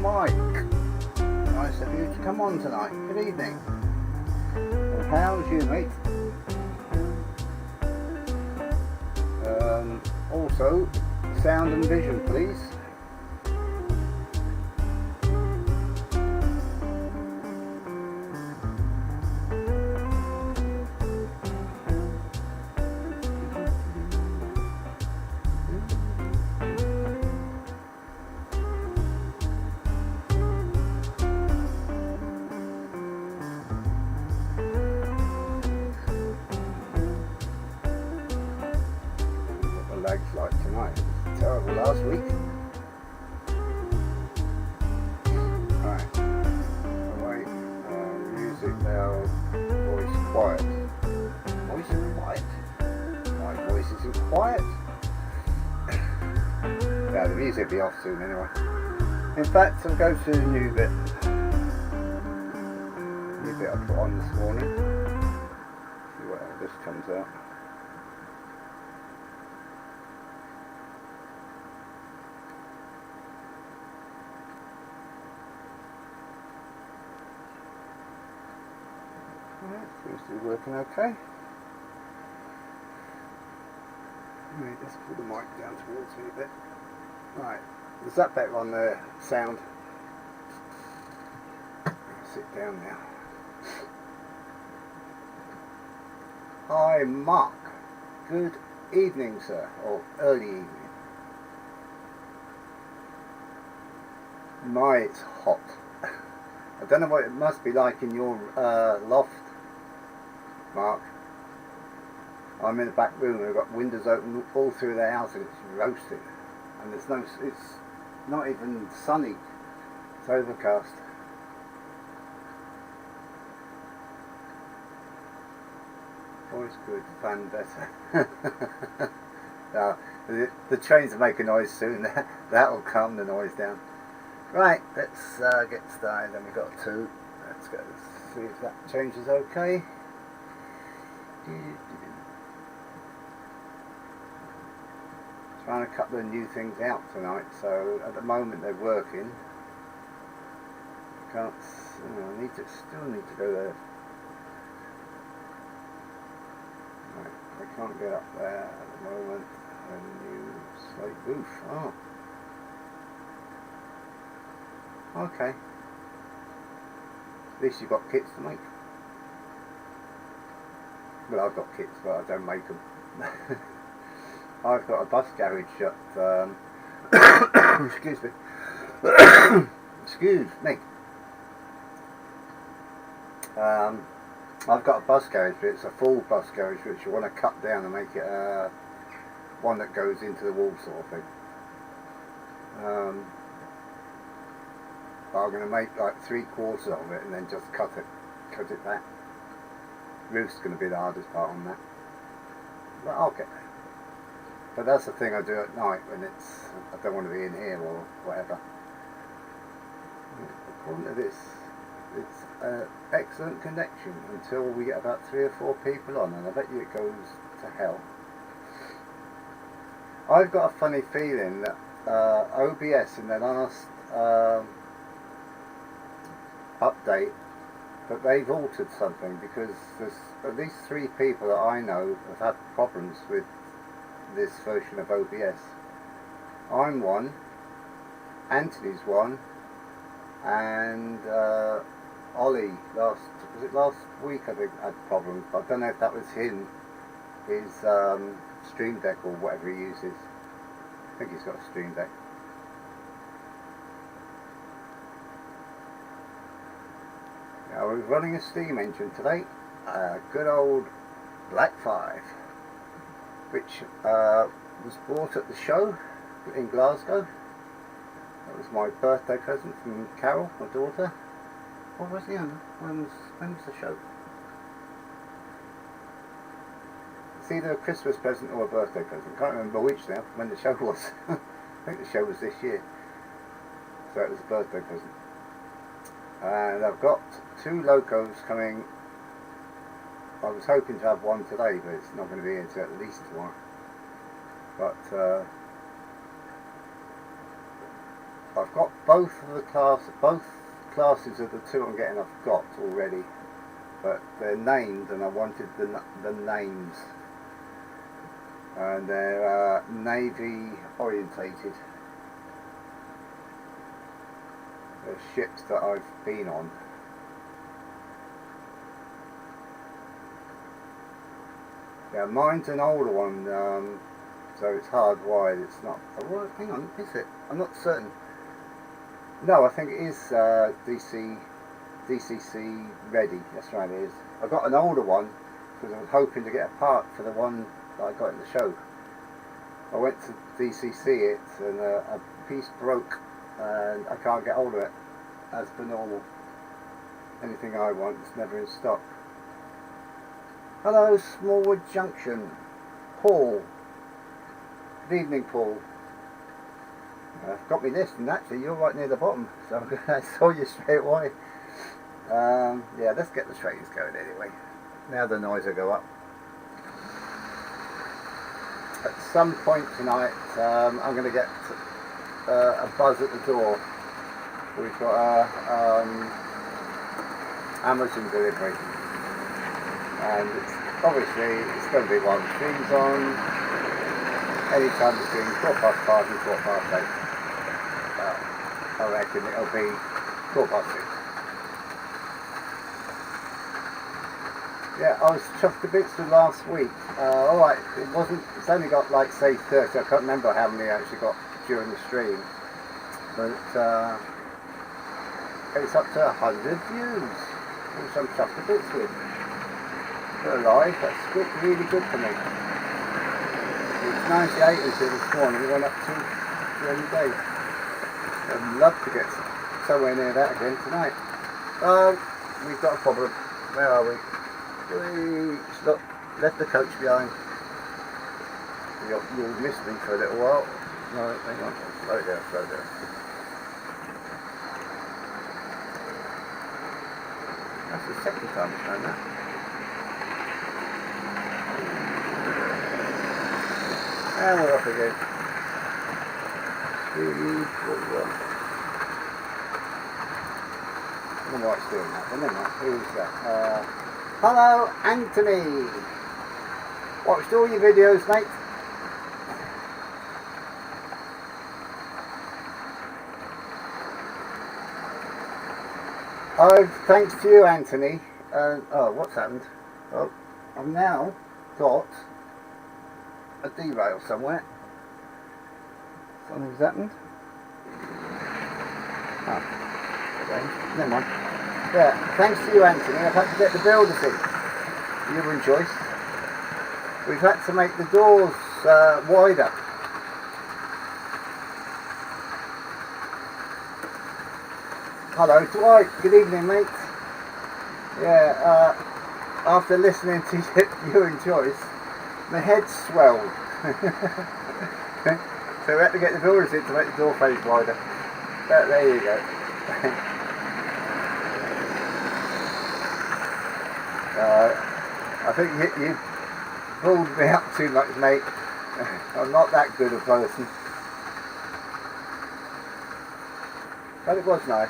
Mike. Nice of you to come on tonight. Good evening. And how's you, mate? Also, sound and vision, please. Like tonight. It was terrible last week. Right. Away. Music loud. Voice quiet. Voice quiet? My voice isn't quiet. Yeah, the music will be off soon anyway. In fact, I'll go to the new bit. New bit I put on this morning. See what this comes out. Alright, seems to be working okay. Right, let's pull the mic down towards me a bit. Right, there's that better on the sound. I'll sit down now. Hi Mark, good evening sir, or early evening. My, it's hot. I don't know what it must be like in your loft, Mark. I'm in the back room and I've got windows open all through the house and it's roasting. And there's no, it's not even sunny. It's overcast. Voice good, fan better. Now, the trains will make a noise soon. That'll calm the noise down. Right, let's get started. Then we've got two. Let's go see if that changes okay. Trying a couple of new things out tonight, so at the moment they're working. Can't. I still need to go there. Right, I can't get up there at the moment. A new slate roof. Oh. Okay. At least you've got kits to make. Well, I've got kits, but I don't make them. I've got a bus garage at excuse me. Excuse me. I've got a bus garage, but it's a full bus garage which you want to cut down and make it one that goes into the wall sort of thing. But I'm going to make like 3/4 of it and then just cut it back. Roof's going to be the hardest part on that, but I'll get there. But that's the thing I do at night when I don't want to be in here or whatever. According to this, it's an excellent connection until we get about 3 or 4 people on, and I bet you it goes to hell. I've got a funny feeling that OBS in their last update, but they've altered something, because there's at least 3 people that I know have had problems with this version of OBS. I'm one, Anthony's one, and Ollie was it last week I think had problems, but I don't know if that was his Stream Deck or whatever he uses. I think he's got a Stream Deck. Now we're running a steam engine today, good old Black 5, which was bought at the show in Glasgow. That was my birthday present from Carol, my daughter. What was the other? When was the show? It's either a Christmas present or a birthday present. Can't remember which now, when the show was. I think the show was this year. So it was a birthday present. And I've got 2 locos coming. I was hoping to have one today, but it's not going to be until at least tomorrow. But I've got both classes of the two I'm getting. I've got already, but they're named, and I wanted the names, and they're Navy orientated. They're ships that I've been on. Yeah, mine's an older one, so it's hardwired. It's not. Oh, well, hang on, is it? I'm not certain. No, I think it is DCC ready. That's right, it is. I got an older one because I was hoping to get a part for the one that I got in the show. I went to DCC it, and a piece broke, and I can't get hold of it. As per normal, anything I want is never in stock. Hello, Smallwood Junction. Paul. Good evening, Paul. Got me this, and actually you're right near the bottom, so I saw you straight away. Yeah, let's get the trains going anyway. Now the noise will go up. At some point tonight, I'm going to get a buzz at the door. We've got a Amazon delivery, and obviously it's going to be while the stream's on, any time between 5:15 and 8:15. I reckon it'll be 6:15. Yeah, I was chuffed to bits with last week. Alright, it's only got like say 30, I can't remember how many I actually got during the stream, but it's up to 100 views, which I'm chuffed to bits with. For live, that's good, really good for me. It's 98 until this morning, it went up to during the day. I'd love to get somewhere near that again tonight. We've got a problem. Where are we? We left the coach behind. You'll miss me for a little while. No, hang on. Slow down, slow down. That's the second time it's done that. And we're up again. 3:41. I don't know why it's doing that, but never mind. Who's that? Hello, Anthony. Watched all your videos, mate. Thanks to you, Anthony. Oh, what's happened? Oh, I've now got a derail somewhere. Something's happened. Oh, okay. Never mind. Yeah, thanks to you, Anthony. I've had to get the builders in. You and Joyce. We've had to make the doors wider. Hello, Dwight. Good evening, mate. Yeah, after listening to you and Joyce, my head swelled. So we had to get the builders in to make the door face wider. But there you go. I think you pulled me up too much, mate. I'm not that good a person. But it was nice.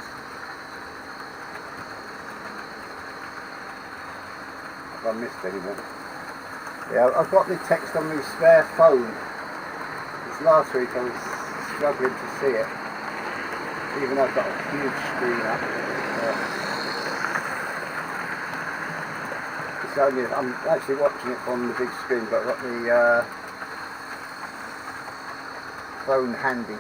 Have I missed anything? Yeah, I've got the text on my spare phone. This last week I was struggling to see it, even though I've got a huge screen up. It's only, I'm actually watching it on the big screen, but I've got the phone handy.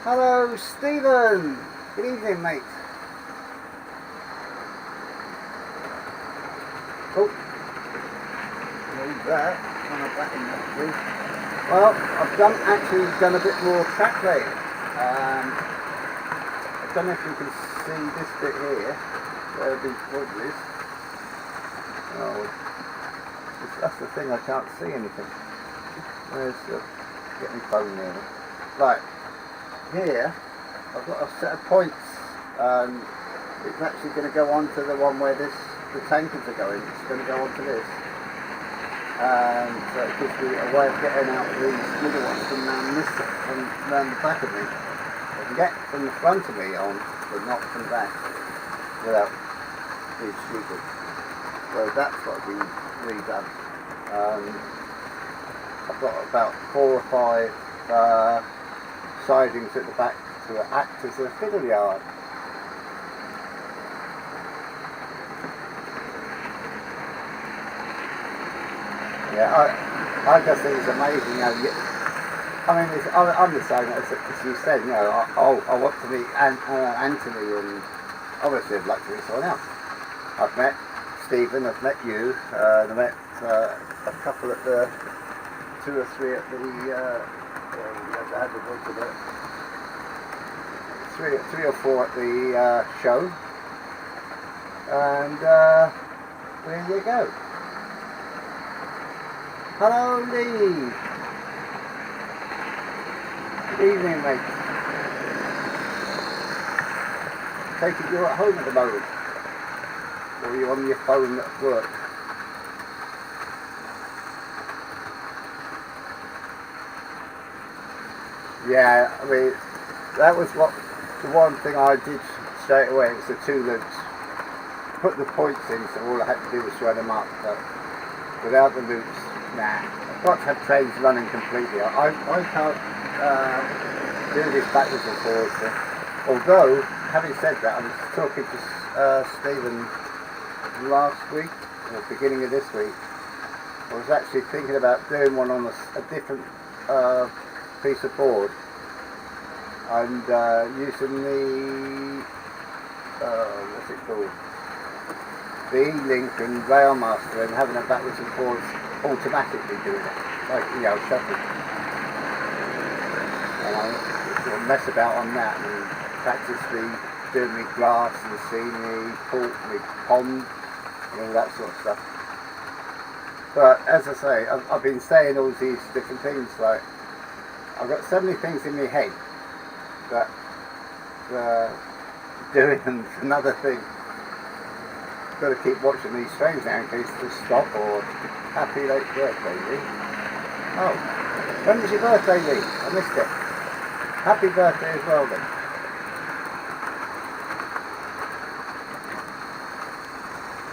Hello, Stephen. Good evening, mate. Oh, move that. Kind of back in that thing. Well, I've actually done a bit more track laying. I don't know if you can see this bit here, where the wood is. Oh, that's the thing, I can't see anything. Where's the... get my phone near me. Right, here, I've got a set of points, and it's actually going to go on to the one where the tankers are going. It's going to go on to this. and so it gives me a way of getting out these middle ones from around the back of me. I can get from the front of me on, but not from the back, without being stupid. So that's got to be redone. I've got about 4 or 5 sidings at the back to act as a fiddle yard. Yeah, I just think it's amazing. You know, I mean, I'm the same as you said. You know, I want to meet Anthony, and obviously I'd like to meet someone else. I've met Stephen, I've met you, and I met a couple at the 2 or 3 at the three or 4 at the show, and there you go. Hello, Lee. Good evening, mate. Take it you're at home at the moment, or you're on your phone at work. Yeah, I mean, that was the one thing I did straight away. It was the 2 loops. Put the points in, so all I had to do was thread them up. But without the loops, nah. I've got to have trains running completely. I can't do this backwards and forwards thing. Although, having said that, I was talking to Stephen last week, or beginning of this week. I was actually thinking about doing one on a different piece of board, and using the what's it called, the E-Link and Railmaster, and having it backwards and forwards automatically doing it, like, you know, shuffle. And I sort of mess about on that and practice doing me glass and scenery, me pond, and all that sort of stuff. But as I say, I've been saying all these different things, like, I've got so many things in my head that doing them's another thing. Got to keep watching these trains now in case they stop. Or happy late birthday, Lee. Oh, when was your birthday, Lee? I missed it. Happy birthday as well, then.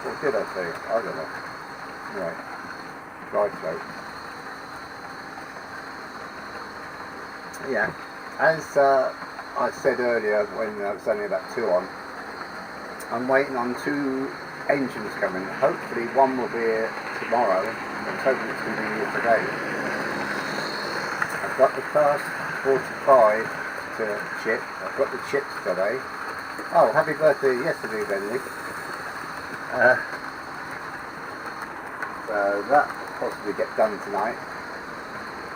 What did I say? I don't know. Right. Dry throat. Yeah, as I said earlier when I was only about 2 on, I'm waiting on 2 engines coming. Hopefully one will be here tomorrow. I'm hoping it's going to be here today. I've got the first 45 to chip. I've got the chips today. Oh, happy birthday yesterday, Bentley. So that will possibly get done tonight,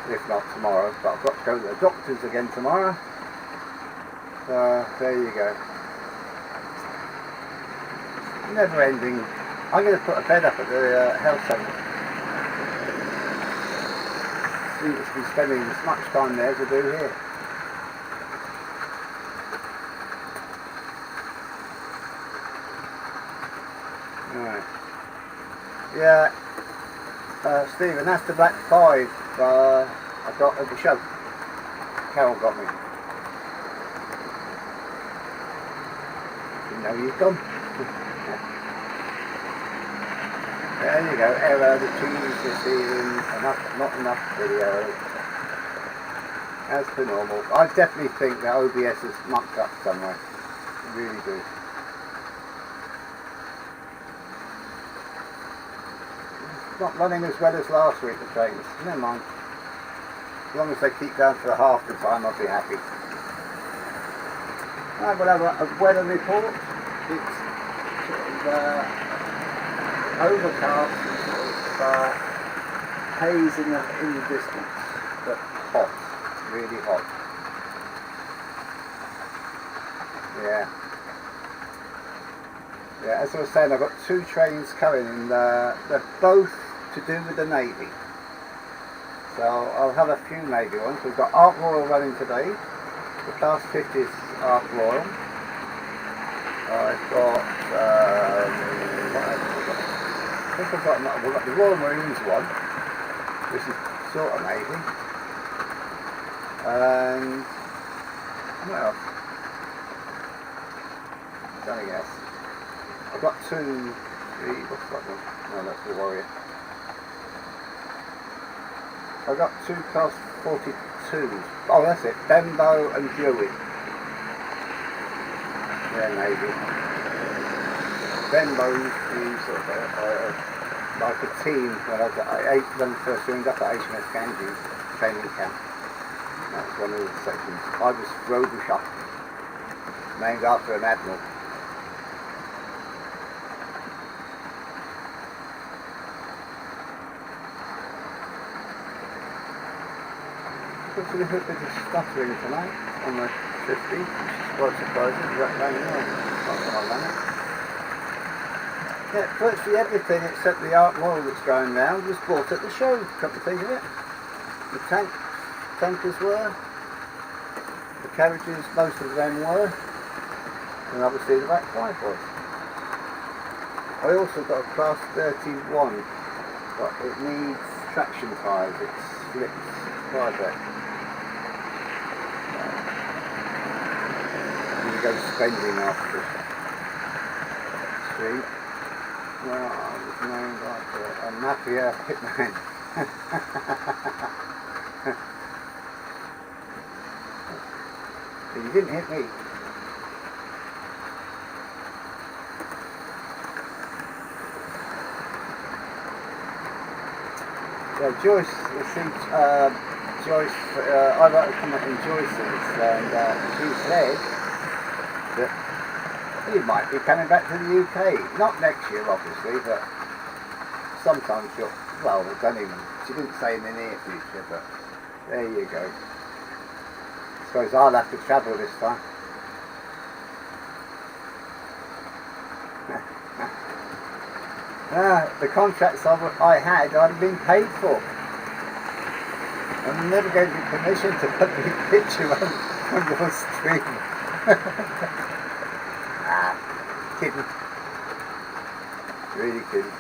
if not tomorrow, but I've got to go to the doctor's again tomorrow. So there you go. Never ending. I'm going to put a bed up at the health centre. Seem to be spending as much time there as I do here. Right. Yeah. Stephen, that's the black 5 I got at the show. Carol got me. You know you've gone. There you go, error, the cheese is seeing not enough video. As per normal. I definitely think that OBS is mucked up somewhere. I really do. Not running as well as last week, the trains. Never mind. As long as they keep going for half the time, I'll be happy. Right, we'll have a weather report. It's sort of overcast and sort of haze in the distance, but hot, really hot. Yeah. Yeah, as I was saying, I've got 2 trains coming, and they're both to do with the Navy. So I'll have a few Navy ones. We've got Ark Royal running today, the Class 50s Ark Royal. I've got, what else have I got? I think I've got the Royal Marines one. which is sort of amazing. And what else? Something else. I've got 2, 3, what's that one? No, that's the Warrior. I've got 2 Class 42s. Oh, that's it. Benbow and Dewey. They're Navy. Benbow used to be sort of like a team when I was when I first joined up at HMS Ganges training camp. That was one of the sections. I was Roboshop, named after an admiral. Looks a little bit of stuttering tonight on the 50, which is quite surprising. Right down here. Yeah, virtually everything except the Ark Royal that's going round was bought at the show, come to think of it. The tankers were, the carriages, most of them were, and obviously the back 5 was. I also got a Class 31, but it needs traction tyres, it slips quite a bit. You go spending after the street. Well, I was named after a mafia hitman. But you didn't hit me. So Joyce, you see, Joyce, I wrote a comment in Joyce's, and she said that you might be coming back to the UK. Not next year, obviously, but sometime she'll, well, I don't even, she didn't say in the near future, but there you go. I suppose I'll have to travel this time. The contracts I had, I'd been paid for. And they never gave me permission to put the picture on your stream. Kidding. Really kidding.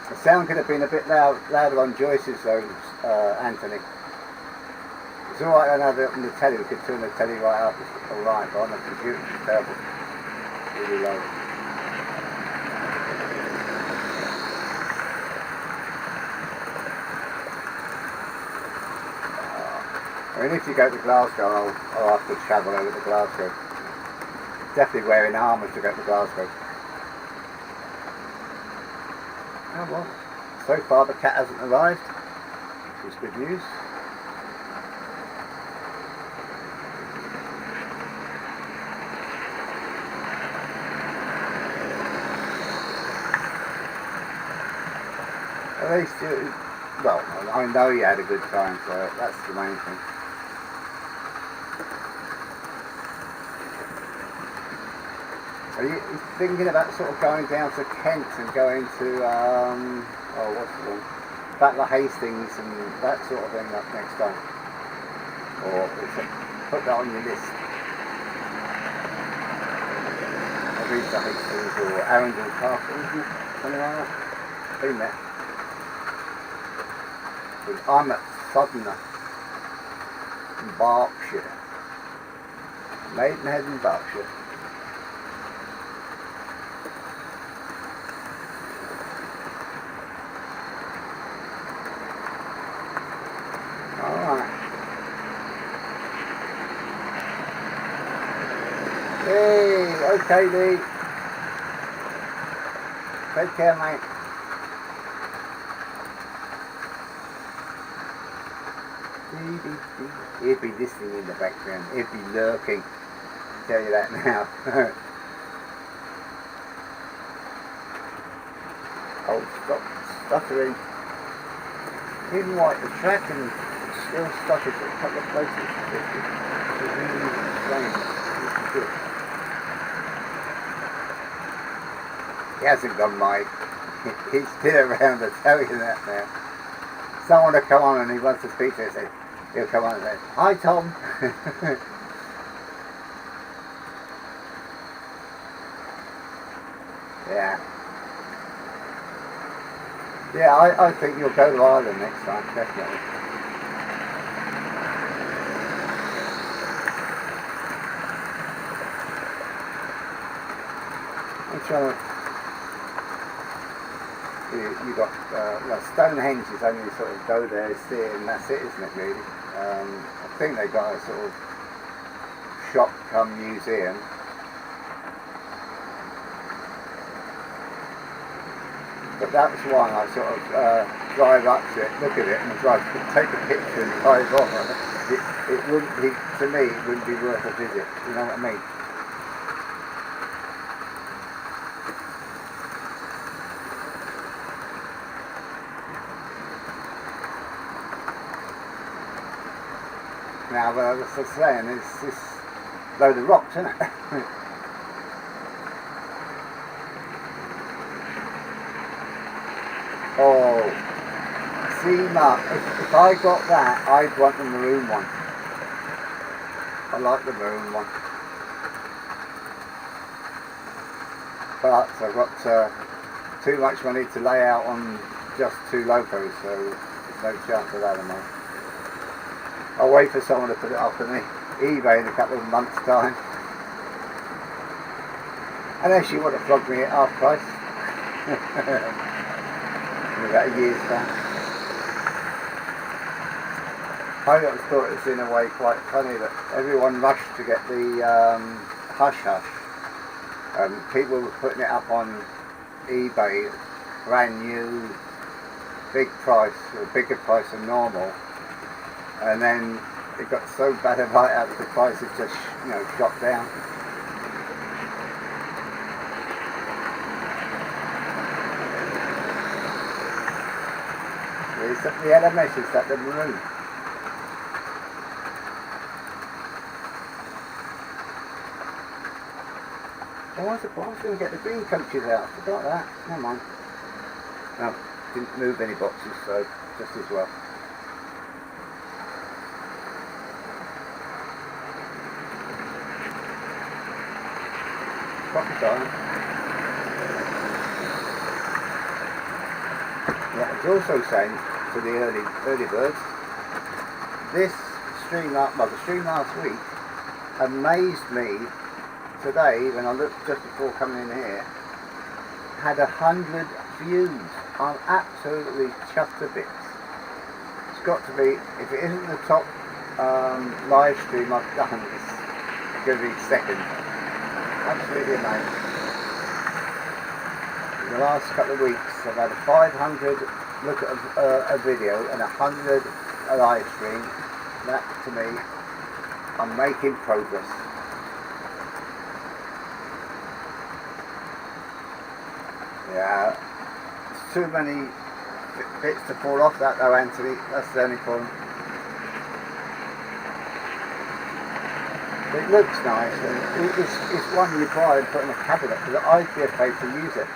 The sound could have been a bit louder on Joyce's though, Anthony. It's alright when I have it on the telly, we could turn the telly right up, it's alright, but on the computer it's terrible. Really low. I mean, if you go to Glasgow, I'll have to travel over to Glasgow. Definitely wearing armour to go to Glasgow. Oh well, so far the cat hasn't arrived, which is good news. At least, well, I know you had a good time, so that's the main thing. Are you thinking about sort of going down to Kent and going to, oh, what's the one? Battle of Hastings and that sort of thing up next time? Or put that on your list. I've been to Hastings or Arundel Castle, isn't it? Something like that. Been there. But I'm at Southerner in Berkshire. Maidenhead in Berkshire. Hey, okay, Lee. Take care, mate. He'd be listening in the background. He'd be lurking. I'll tell you that now. Oh, stop stuttering. Didn't wipe the track and still stutters at a couple of places. It's really strange. It's good. He hasn't gone, Mike. He's been around, I tell you that now. Someone will come on and he wants to speak to us. He'll come on and say, "Hi, Tom." Yeah. Yeah, I think you'll go to Ireland next time, definitely. I'm trying to... You got... well, Stonehenge is only sort of go there, see it, and that's it, isn't it, really? I think they got a sort of shop come museum. But that was one I sort of drive up to it, look at it, and take a picture and drive off. It wouldn't be, to me, it wouldn't be worth a visit. You know what I mean? Now, as I was saying, it's this load of rocks, isn't it? Oh, see, Mark, if I got that, I'd want the maroon one. I like the maroon one. But I've got too much money to lay out on just 2 locos, so there's no chance of that of mine. I'll wait for someone to put it up on eBay in a couple of months' time. Unless you want to flog me at half price. In about a year's time. I always thought it was in a way quite funny that everyone rushed to get the Hush Hush. People were putting it up on eBay, brand new, big price, or bigger price than normal. And then it got so bad a write-up that the prices just, shot down. The LMS is that the maroon. I was going to get the green coaches out. Forgot that. Never mind. No, didn't move any boxes, so just as well. Crocodile. Yeah, I was also saying to the early birds, this stream the stream last week amazed me today when I looked just before coming in here, had 100 views. I'm absolutely chuffed to bits. It's got to be, if it isn't the top live stream I've done, it's going to be second. Absolutely amazing. In the last couple of weeks I've had a 500 look at a video and 100 a live stream. That to me, I'm making progress. Yeah, there's too many bits to fall off that though, Anthony. That's the only problem. It looks nice, and it's one you buy and put in a cabinet, because I'd be afraid to use it.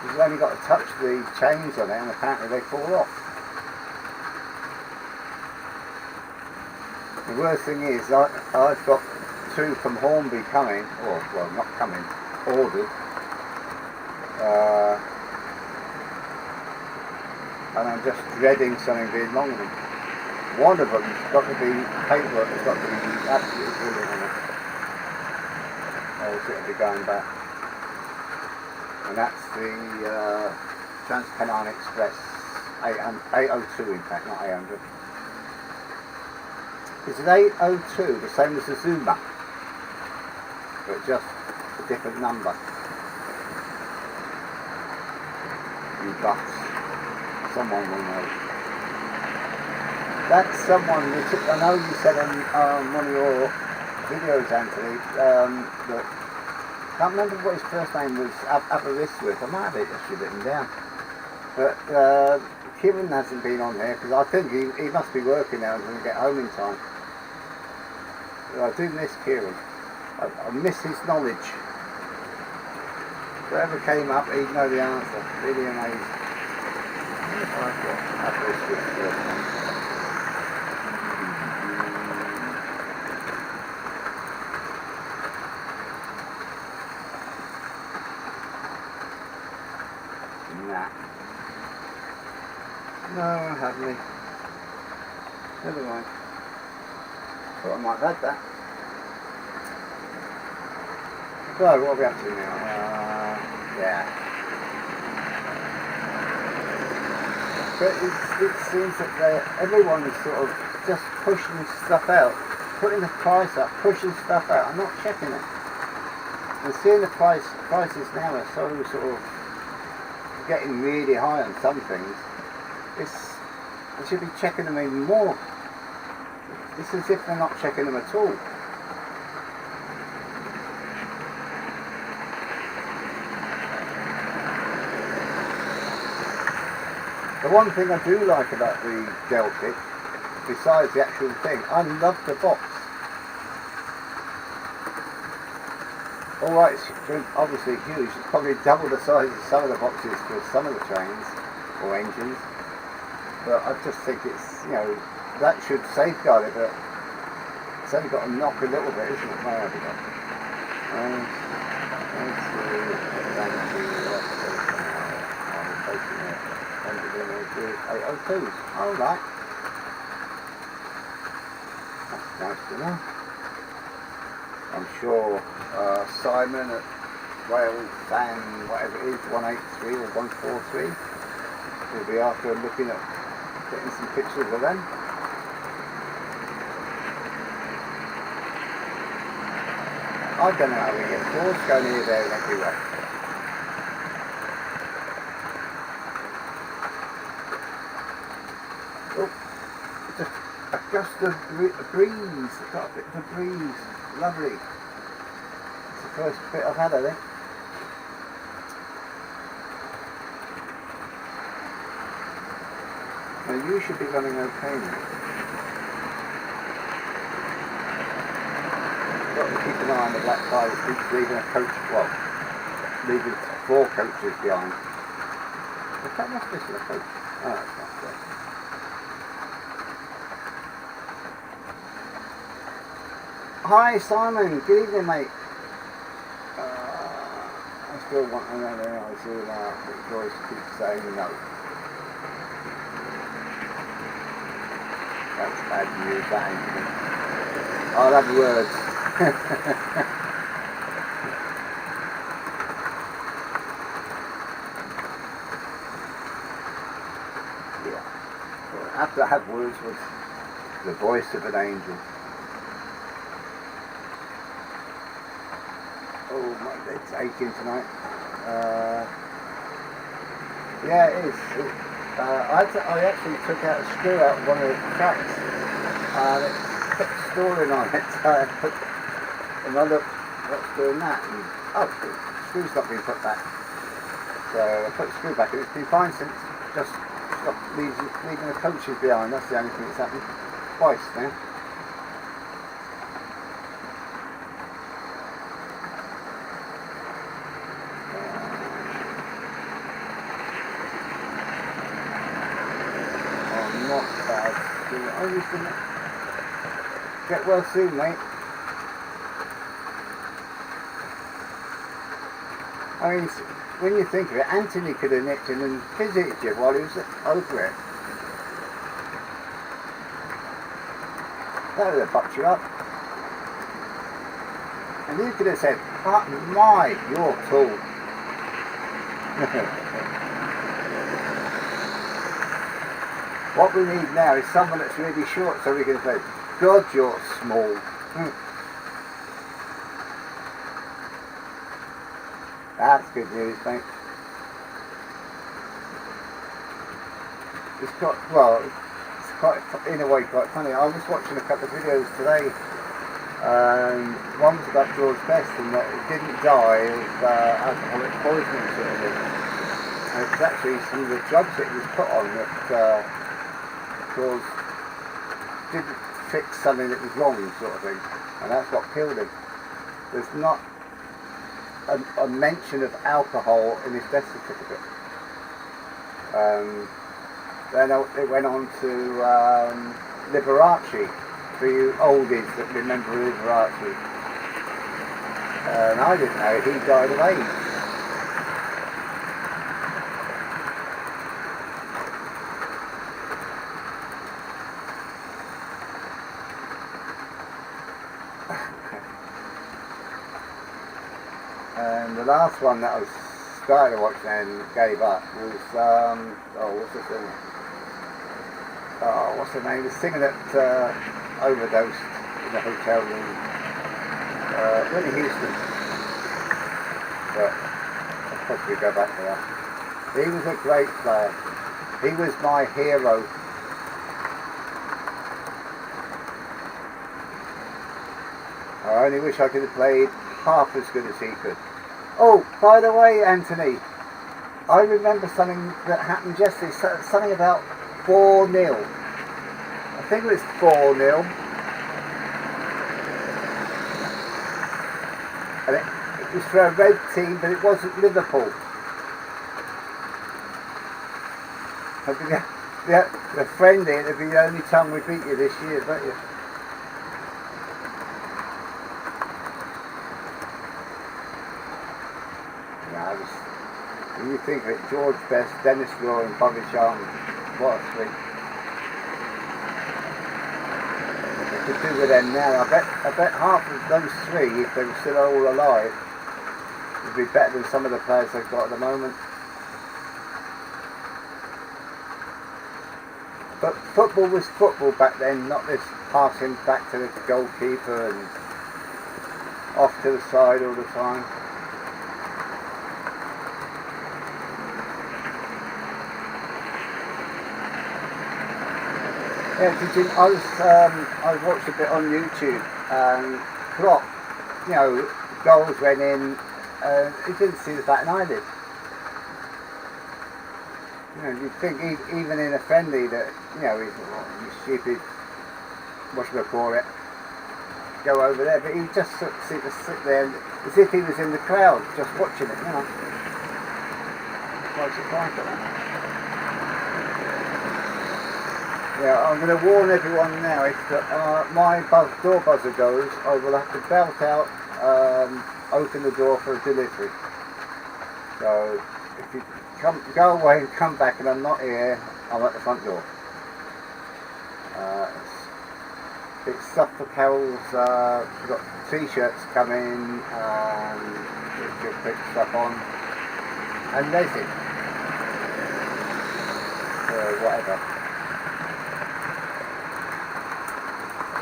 You've only got to touch the chains on it, and apparently they fall off. The worst thing is, I've got 2 from Hornby coming, or well, not coming, ordered. And I'm just dreading something being wrong with them. One of them's got to be, paintwork has got to be absolutely brilliant on it. Else it'll be going back. And that's the Trans-Pennine Express 802 in fact, not 800. Is it 802 the same as the Zuma? But just a different number. You buffs. Someone will know. That's someone, I know you said on one of your videos, Anthony, that, I can't remember what his first name was, Aberystwyth. I might have it actually written down. But Kieran hasn't been on here, because I think he must be working now and doesn't get home in time. But I do miss Kieran. I miss his knowledge. Whatever came up, he'd know the answer. Really amazing. I've got Aberystwyth's first name. No, I haven't. Never mind. Thought I might have had that. So, what are we up to now? Yeah. But it seems that everyone's sort of just pushing stuff out, putting the price up, pushing stuff out, and not checking it. And seeing the prices now are so sort of getting really high on some things, they should be checking them even more. It's as if they're not checking them at all. The one thing I do like about the gel kit, besides the actual thing, I love the box. Alright, it's obviously huge, it's probably double the size of some of the boxes for some of the trains or engines, but I just think it's, you know, that should safeguard it, but it's only got to knock a little bit, isn't it? Where have we got? Alright. That's nice to know. I'm sure Simon at Rail Fan, whatever it is, 183 or 143, will be after looking at getting some pictures of them. I don't know how we get force going here, there and everywhere. Oh, just a gust of breeze, I've got a bit of a breeze, lovely. It's the first bit I've had, I think. Now you should be running okay now. Got to keep an eye on the black car that keeps leaving a coach, well, leaving 4 coaches behind. That must be a coach. Oh, that's not good. Hi Simon, good evening mate. I still want another answer about but Joyce keeps saying no. That's bad news, that ain't it? I'll have words. Yeah. Well, after I have words with the voice of an angel. Oh, my leg's aching tonight. Yeah, it is. I actually took out a screw out of one of the tracks and it kept stalling on it, so I put another, what's doing that? And, oh, the screw's not been put back. So I put the screw back and it's been fine since, just stopped leaving the coaches behind. That's the only thing that's happened twice now. Get well soon, mate. I mean, when you think of it, Anthony could have nipped in and visited you while he was over it. That would have bucked you up. And you could have said, oh my, you're tall. What we need now is someone that's really short so we can say, God, you're small. That's good news, mate. It's got, well, it's quite, in a way, quite funny. I was watching a couple of videos today. One was about George Best and that it didn't die of alcoholic poisoning sort of thing. And it was actually some of the drugs that he was put on that didn't fix something that was wrong sort of thing, and that's what killed him. There's not a mention of alcohol in his death certificate. Then it went on to Liberace, for you oldies that remember Liberace. And I didn't know he died of AIDS. the last one that I was started to watch and gave up was what's the thing? What's the name? The singer that overdosed in the hotel room. Whitney Houston. But I'll possibly go back to that. He was a great player. He was my hero. I only wish I could have played half as good as he could. Oh, by the way, Anthony, I remember something that happened yesterday, something about 4-0. I think it was 4-0. And it was for a red team, but it wasn't Liverpool. The friendly, it'll be the only time we beat you this year, won't you? When you think of it, George Best, Dennis Law and Bobby Charm, what a three. What to do with them now? I bet half of those three, if they were still all alive, would be better than some of the players they've got at the moment. But football was football back then, not this passing back to the goalkeeper and off to the side all the time. Yeah, I watched a bit on YouTube, and Klopp, you know, goals went in, he didn't see the bat and eyelid. You know, you'd think even in a friendly that, you know, you stupid, whatchamacallit, go over there, but he just seemed to sit there as if he was in the crowd, just watching it, you know. Quite surprised at that. Yeah, I'm going to warn everyone now, if my door buzzer goes, I will have to belt out, open the door for a delivery. So, if you go away and come back and I'm not here, I'm at the front door. It's stuff for Carol's, we've got t-shirts coming, she'll put stuff on, and resin, whatever.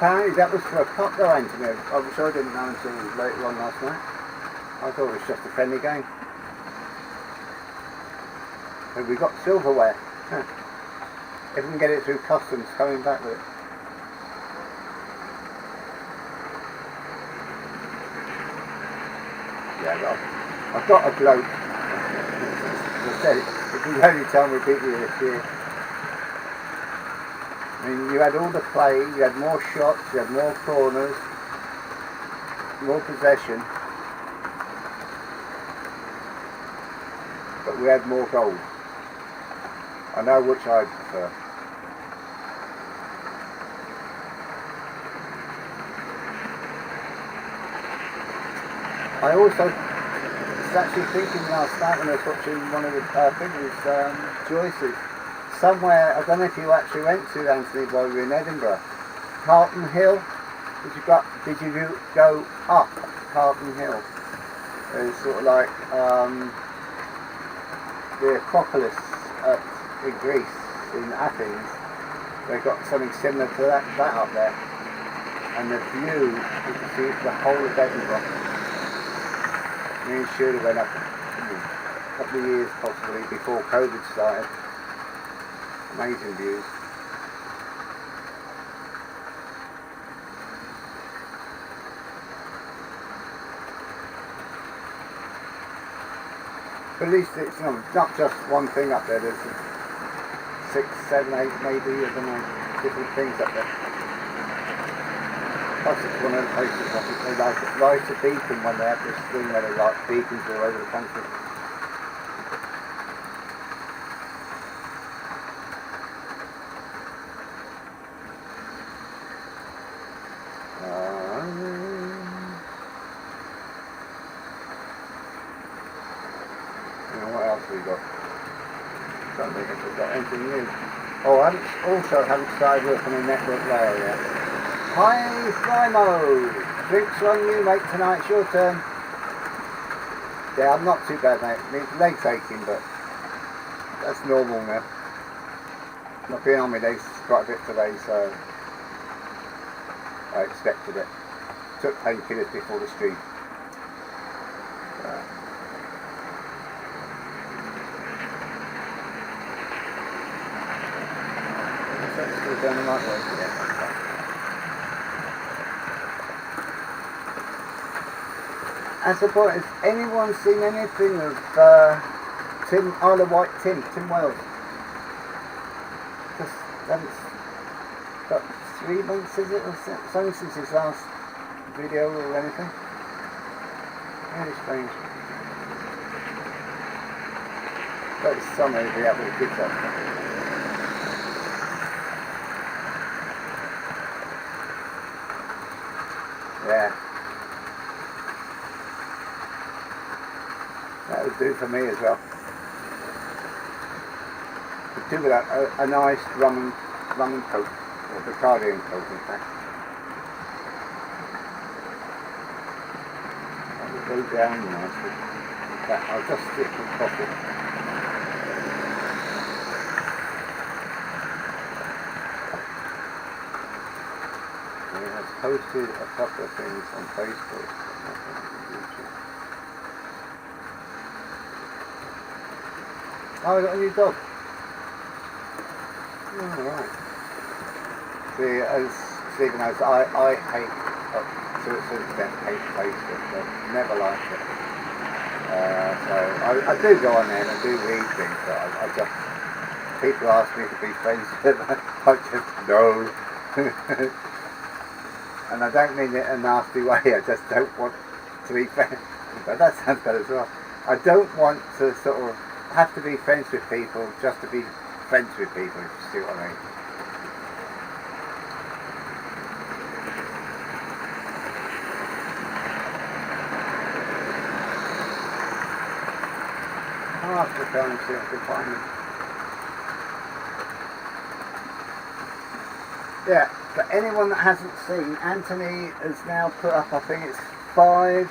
Apparently that was for a cup though, Anthony. I'm sure I didn't know until later on last night. I thought it was just a friendly game. But we got silverware. If we can get it through customs coming back with it. Yeah, I've got a gloat. As I said, it's the only time we beat you this year. I mean, you had all the play, you had more shots, you had more corners, more possession, but we had more goals. I know which I prefer. I also was actually thinking last night when I was watching one of the Joyce's. Somewhere, I don't know if you actually went to, Anthony, while we were in Edinburgh. Carlton Hill. Did you go up Carlton Hill? It's sort of like the Acropolis in Greece, in Athens. They've got something similar to that up there. And the view, you can see the whole of Edinburgh. Me and Shirley went up a couple of years possibly before COVID started. Amazing views. But at least it's not just one thing up there, there's 6, 7, 8 maybe, I don't know, different things up there. Plus it's one of the places I think they like a beacon when they have this thing where they like beacons all over the country. What else have we got? I don't think we've got anything new. Oh, I haven't started working on network layer yet. Hi, Flymo! Drinks on you, mate, tonight. It's your turn. Yeah, I'm not too bad, mate. My legs aching, but that's normal now. I've been on my legs quite a bit today, so I expected it. Took painkillers before the stream. Still going the right way today. As a point, has anyone seen anything of Isle of Wight Tim Wales? Just haven't got 3 months, is it, or something since his last video or anything? Very strange. But it's summer, he'll be out with the kids up. Yeah. That would do for me as well. Could do with a nice rum and coke, or Bacardi and coke in fact. That would go down nicely. In fact, I'll just stick with coffee. He has posted a couple of things on Facebook. Oh, I got a new dog. Oh, right. See, as Stephen knows, I hate, to a certain extent, hate Facebook, but never liked it. So I do go on there and I do read things, but I just, people ask me to be friends with them, I just, no. And I don't mean it in a nasty way, I just don't want to be friends. But that sounds better as well. I don't want to sort of have to be friends with people just to be friends with people, if you see what I mean. I'll have to go and see if I can find them. Yeah, for anyone that hasn't seen, Anthony has now put up, I think it's five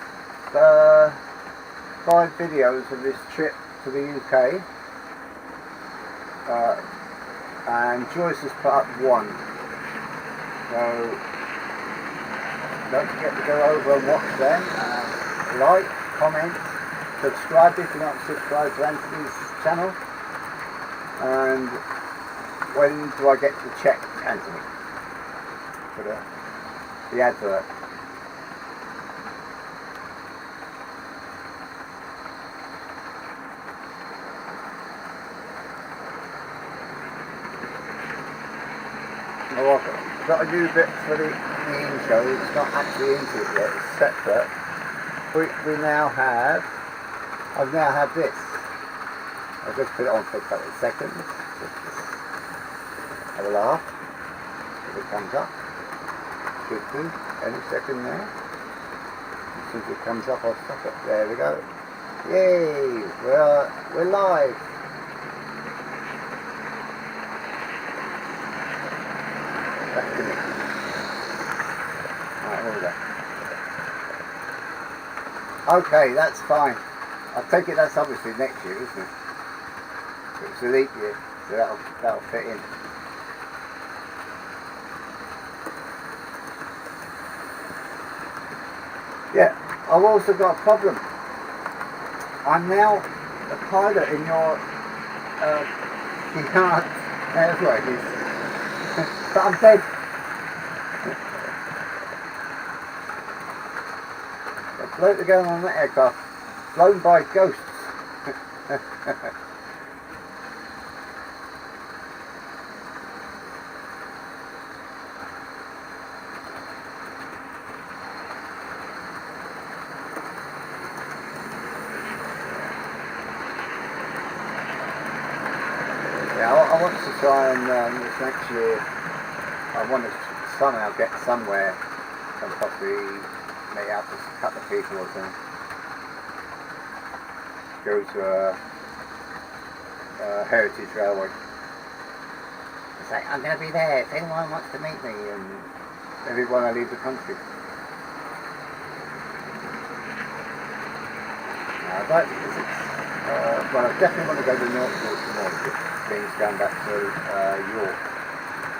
videos of this trip to the UK, and Joyce has put up one, so don't forget to go over and watch them, like, comment, subscribe if you're not subscribed to Anthony's channel. And when do I get the check, Anthony, for the advert? Oh, I've got a new bit for the intro. It's not actually into it yet, it's separate. We now have, I've now had this. I'll just put it on for a couple of seconds. Just have a laugh. If it comes up. Should do. Any second now. As soon as it comes up, I'll stop it. There we go. Yay! We're live. Back to me. Right, there we go. Okay, that's fine. I take it that's obviously next year, isn't it? It's a leap year, so that'll fit in. Yeah, I've also got a problem. I'm now a pilot in your Yard Airways, but I'm dead. The bloke that going on that aircraft, flown by ghosts. Yeah, I want to try and this next year, I want to somehow get somewhere and possibly meet up with a couple of people or something. Go to a heritage railway. Say, I'm going to be there if anyone wants to meet me, and everyone I leave the country. I'd like to visit, well, I definitely want to go to North Yorkshire more, which means going back to York,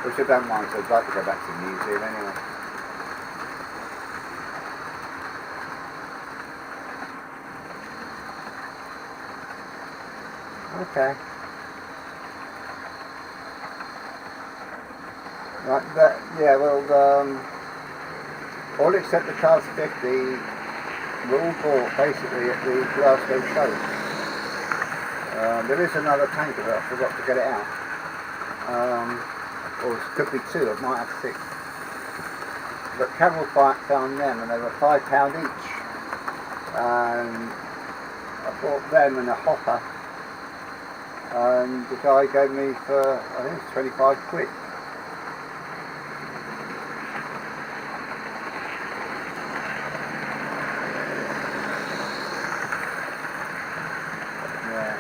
which I don't mind, so I'd like to go back to the museum anyway. Okay. Right, but yeah, well, all except the Cars 50 were all bought basically at the Glasgow show. There is another tanker, but I forgot to get it out. Or it could be two, I might have six. But Carol found them and they were £5 each. And I bought them and a hopper. And the guy gave me for, I think it's 25 quid. Yeah,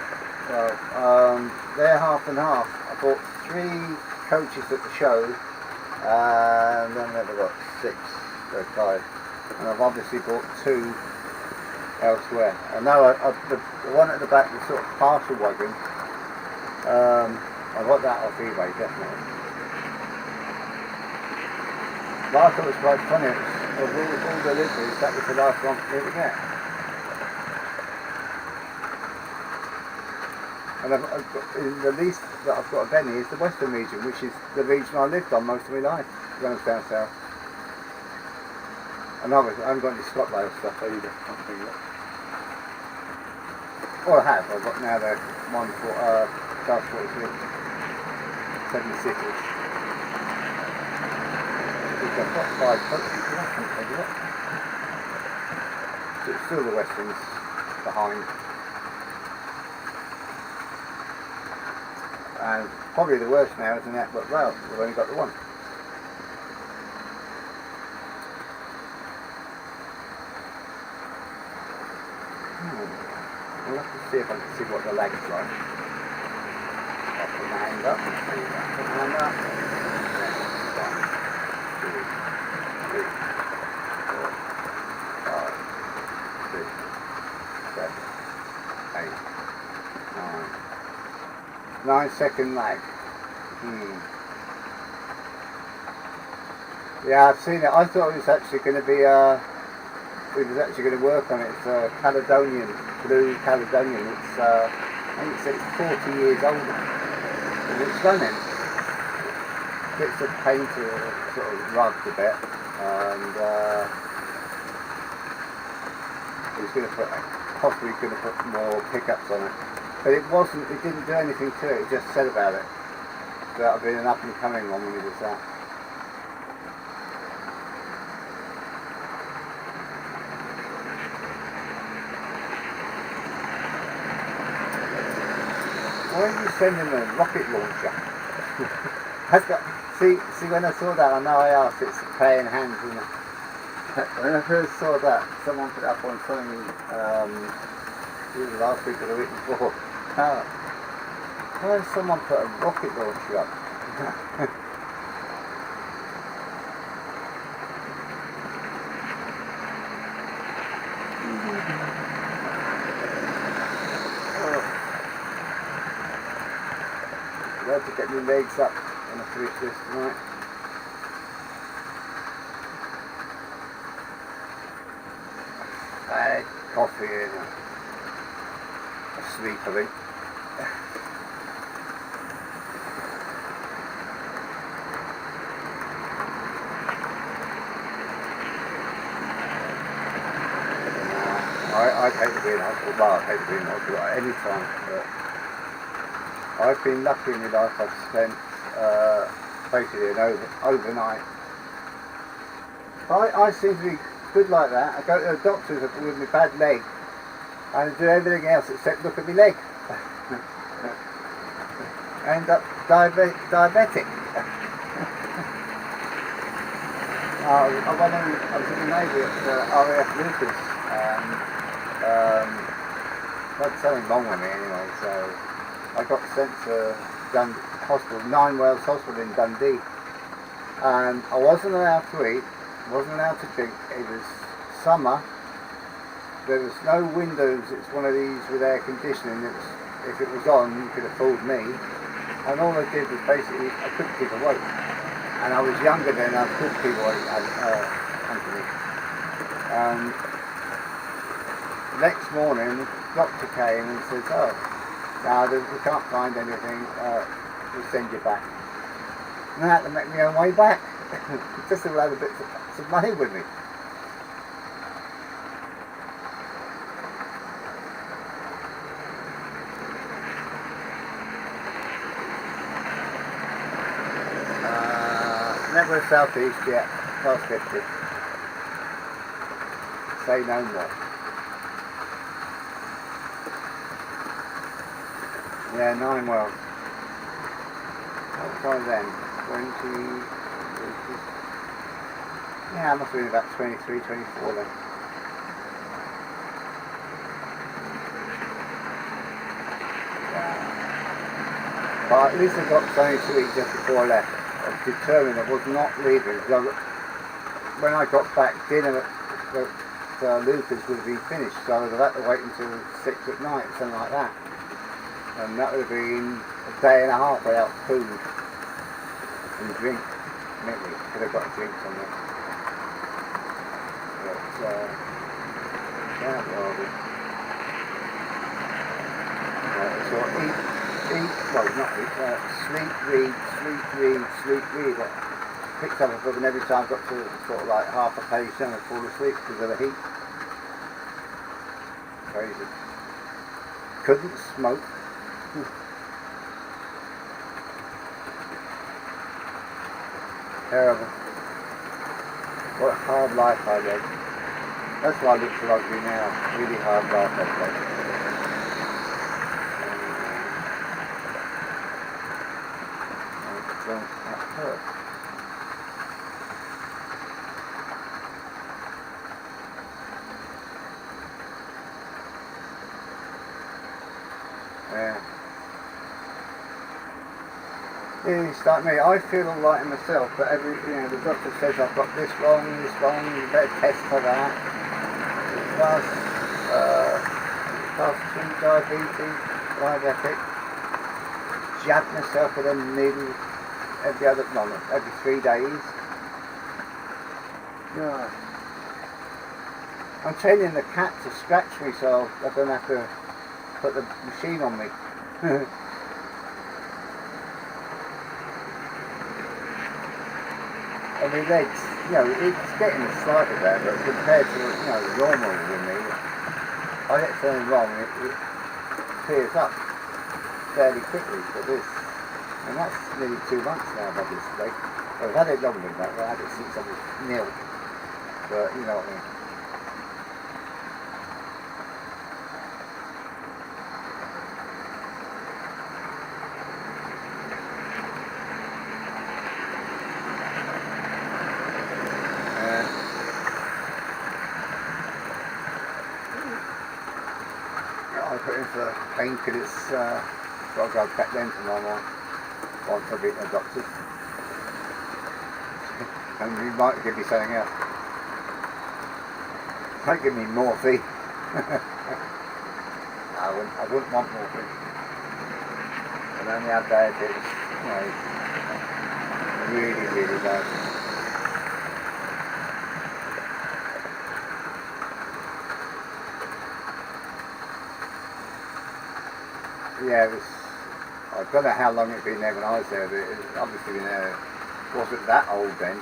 well, they're half and half. I bought 3 coaches at the show, and then I've got 6 or 5. And I've obviously bought 2 elsewhere. And now the one at the back, the sort of parcel wagon, I got that off eBay, definitely. But I thought it was quite funny. It was, of all deliveries, that was the last one for me to get. And the least that I've got of any is the Western region, which is the region I lived on most of my life, when I was down south. And I haven't got any ScotRail stuff either. Or I have. I've got now the one for Class 43, 7 cities. I've got 5 coaches, I can't think of it. So it's still the Westerns behind. And probably the worst now is the Network Rail. We've only got the one. We'll have to see if I can see what the leg's like. I'll put my hand up and see that. Put my hand up. 1, 2, 3, 4, 5, 6, 7, 8, 9. 9-second lag. Yeah, I've seen it. I thought it was actually going to be we was actually going to work on it. It's Caledonian, blue Caledonian. It's I think it's 40 years old, and it's running. Bits of paint are sort of rubbed a bit, and he's going to possibly going to put more pickups on it. But it wasn't. It didn't do anything to it. It just said about it. So that'll be an up and coming one when he does that. Why are you sending a rocket launcher? see, when I saw that, I know I asked, it's playing hands, isn't it? When I first saw that, someone put up on something, either last week or the week before. Why has someone put a rocket launcher up? I have to get my legs up when I finish this tonight. I had coffee and a sleep, I think. I'd hate to be in hospital. Well, I'd hate to be in hospital at any time, but I've been lucky in my life. I've spent basically an overnight. I seem to be good like that. I go to the doctors with my bad leg and do everything else except look at my leg. I end up diabetic. I was in the Navy at RAF Lucas, and had something wrong with me anyway, so I got sent to Hospital, 9 Wales Hospital in Dundee, and I wasn't allowed to eat, wasn't allowed to drink. It was summer, there was no windows. It's one of these with air conditioning. If it was on, you could have fooled me. And all I did was basically, I couldn't keep awake. And I was younger then, I could keep awake underneath. And next morning, the doctor came and says, oh, no, we can't find anything, we'll send you back. And I had to make my own way back. Just to have a bit of money with me. Never south east yet, past 50. Say no more. Yeah, 9 wells. What was I then? 20... Yeah, I must have been about 23, 24 then. Yeah. But at least I got something to eat just before I left. I was determined I was not leaving. When I got back, dinner at Lucas would have been finished, so I would have had to wait until 6 at night, something like that. And that would have been a day and a half without food and drink. Maybe could have got a drink somewhere. But yeah, well, so well, not eat, sleep, read. I picked up a book and every time I got to sort of like half a page then I'd fall asleep because of the heat. Crazy. Couldn't smoke. Terrible. What a hard life I led. That's why I look for rugby now. Really hard life I led. That hurt. Yeah. Yeah, it's like me. I feel all right in myself, but the doctor says I've got this wrong, you better test for that. Class 2 diabetes, diabetic. Jabbed myself with a needle every 3 days. Yeah. I'm training the cat to scratch me so I don't have to put the machine on me. I mean, legs, it's getting slightly better, but compared to, normal with me, I get something wrong, it clears up fairly quickly for this. And that's nearly 2 months now I've had this leg. Well, I've had it longer than that, I've had it since I was nil. But, you know what I mean. I put in for painkillers, so I'll go back then tomorrow morning once I beat my doctors. And you might give me something else. Might give me morphine. I wouldn't want morphine. And only how bad it is, really, really bad. Yeah, it was, I don't know how long it had been there when I was there, but it was obviously been there, wasn't that old then.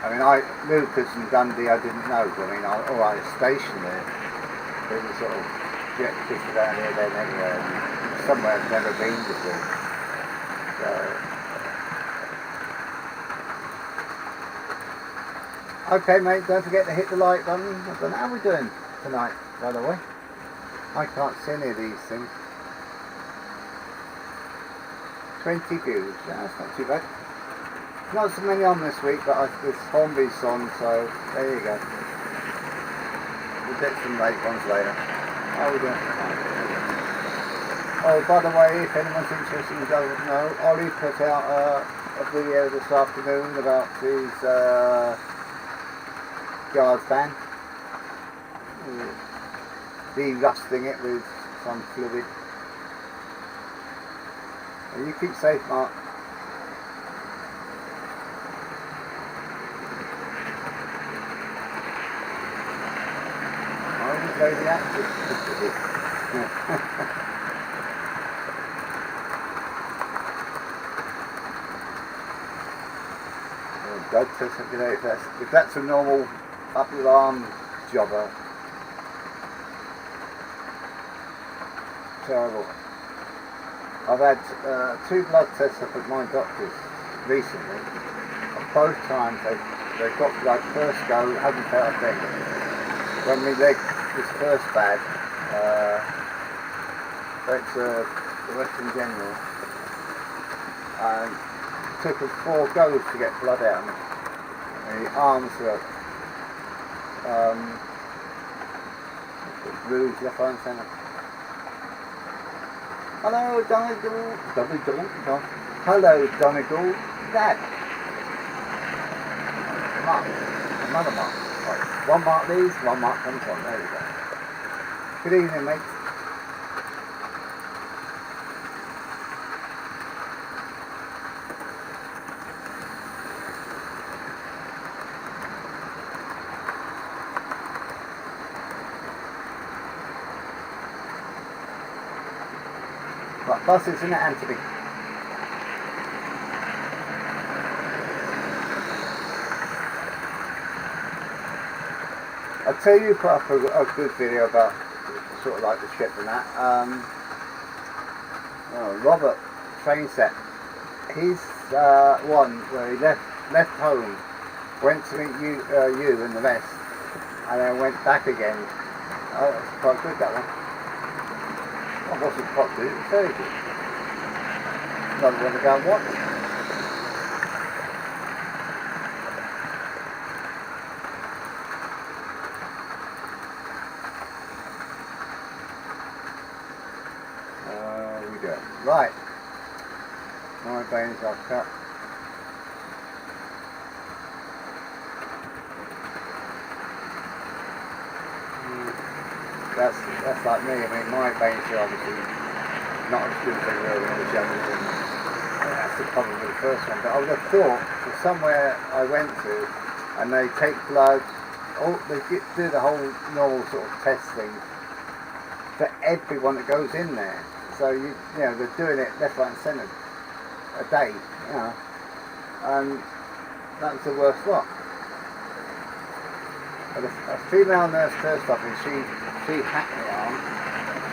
I mean, Lucas and Dundee I didn't know, but I mean, I was stationed there. It was sort of jet kicked around here, then everywhere, and somewhere I've never been before. So, okay mate, don't forget to hit the like button. I don't know how we're doing tonight, by the way. I can't see any of these things. 20 views, yeah, that's not too bad. Not so many on this week, but there's Hornby's on, so there you go. We'll get some late ones later. How are we doing? Oh, by the way, if anyone's interested and doesn't know, Ollie put out a video this afternoon about his junkyard van, de-rusting it with some fluid. And you keep safe, Mark. I was very active. Blood test, you know, if that's a normal upper arm jobber. Terrible. I've had 2 blood tests up at my doctor's recently. Both times they've got blood first go, haven't felt a thing. When my leg was first bad, went to the Western General and it took them 4 goes to get blood out of me. My arms were bruised left, right and centre. Hello, Donegal. Hello, Donegal. Dad. Mark. Another Mark. Right. 1 Mark leaves, 1 Mark comes on. There we go. Good evening, mate. Right, buses in Anthony. I'll tell you put up a good video about sort of like the ship and that. Robert Trainset, he's one where he left home, went to meet you and the rest, and then went back again. Oh, that's quite good, that one. I wasn't quite good, it was very good. Another one to go and watch. We go. Right. My veins are cut. That's like me. I mean, my veins are obviously not as good as they were when I was younger. And that's the problem with the first one. But I would have thought for somewhere I went to, and they take blood, they do the whole normal sort of test thing for everyone that goes in there. So you know they're doing it left, right, and centre a day. You know, and that's the worst lot. But a female nurse first off, and she hacked me arm.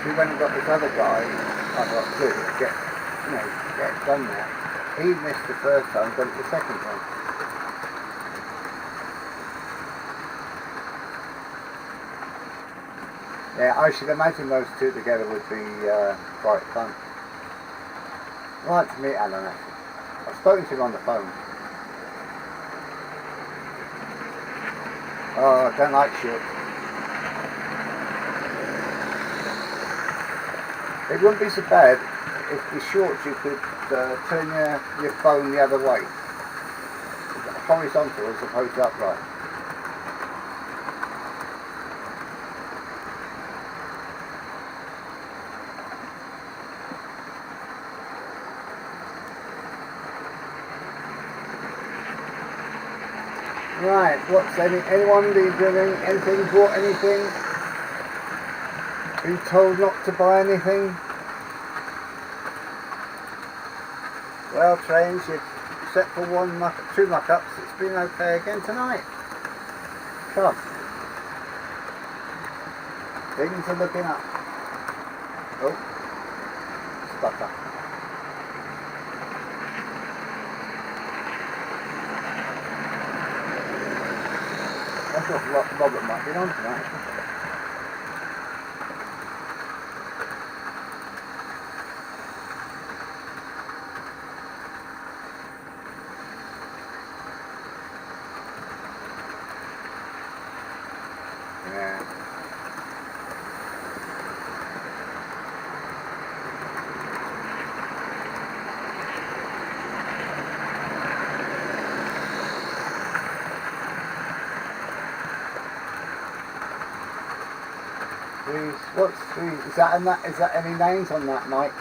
She went and got this other guy. I got to get it done there. He missed the first time, done it the second time. Yeah, I should imagine those two together would be quite fun. I'd like to meet Alan actually. I've spoken to him on the phone. Oh, I don't like shorts. It wouldn't be so bad if the shorts you could turn your phone the other way. Horizontal as opposed to upright. Right, what's anyone been doing anything, bought anything? Been told not to buy anything? Well, trains, except for 2 muck-ups, it's been okay again tonight. Come. Things are looking up. Oh, stuck up. I thought Robert might be on tonight. Yeah. What's three? Is that any names on that, Mike?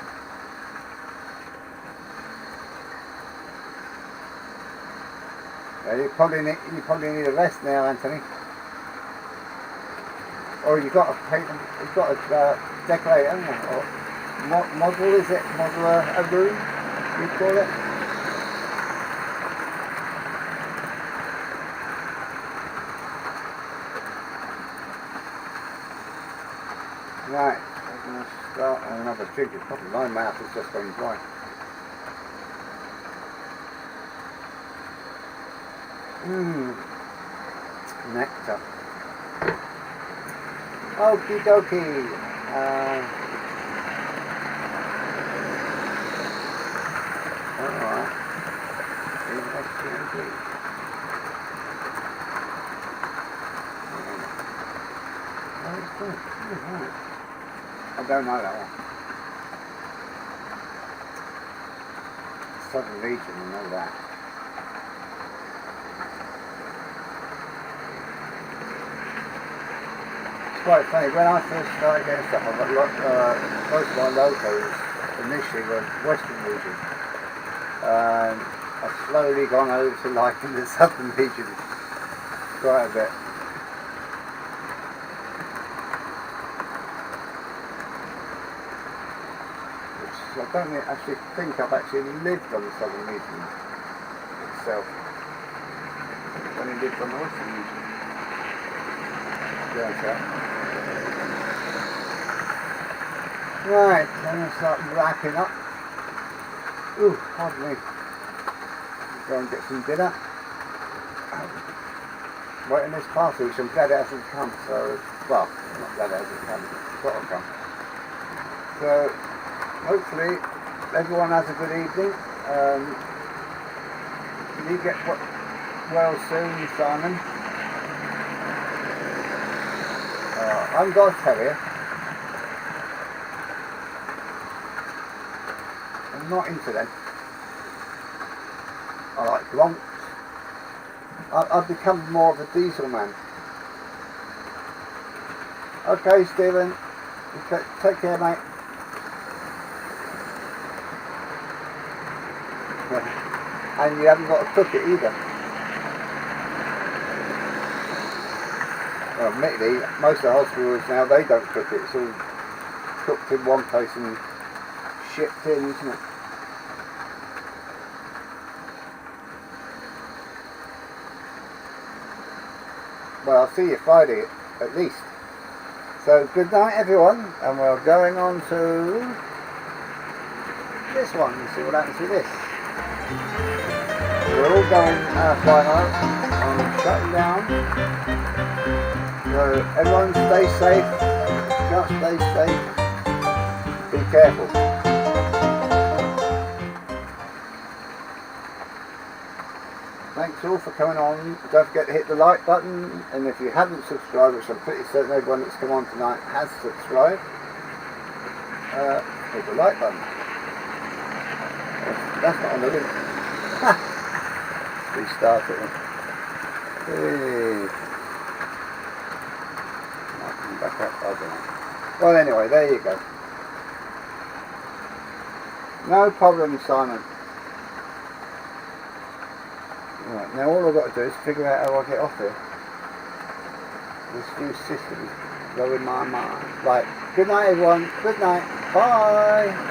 Yeah, you probably need a rest now, Anthony. Or you've got to paint them. You've got to decorate, haven't you? Or model, is it? Model a room, you call it? Right, I'm going to start another drink. It's probably my mouth has just gone dry. Nectar. Okie dokie. Alright. I don't know that one. Southern region, I know that. It's quite funny, when I first started getting stuff, I got most of my logos initially were Western region. I've slowly gone over to liking the Southern region quite a bit. I don't actually think I've actually lived on the Southern region itself. I've only lived on the Western region. Right, I'm going to start wrapping up. Ooh, pardon me. Go and get some dinner. Waiting this parcel, which I'm glad it hasn't come, so, well, I'm not glad it hasn't come, it's got to come. So, hopefully everyone has a good evening. You get well soon, Simon. I'm going to tell you, I'm not into them. I like Bronx. I've become more of a diesel man. Okay, Stephen. Take care, mate. And you haven't got to cook it either. Well, admittedly, most of the hospitals now, they don't cook it. It's all cooked in one place and shipped in, isn't it? Well, I'll see you Friday at least. So good night everyone, and we're going on to this one and see what happens with this. We're all going final. I'm shutting down. So everyone stay safe. Just stay safe. Be careful. Thanks all for coming on. Don't forget to hit the like button, and if you haven't subscribed, which I'm pretty certain everyone that's come on tonight has subscribed, hit the like button. That's not on the link. Restart it. Hey. Might come back up, I don't know. Well, anyway, there you go. No problem, Simon. Right, now all I've got to do is figure out how I get off here. This few systems go in my mind. Right, good night everyone. Good night. Bye.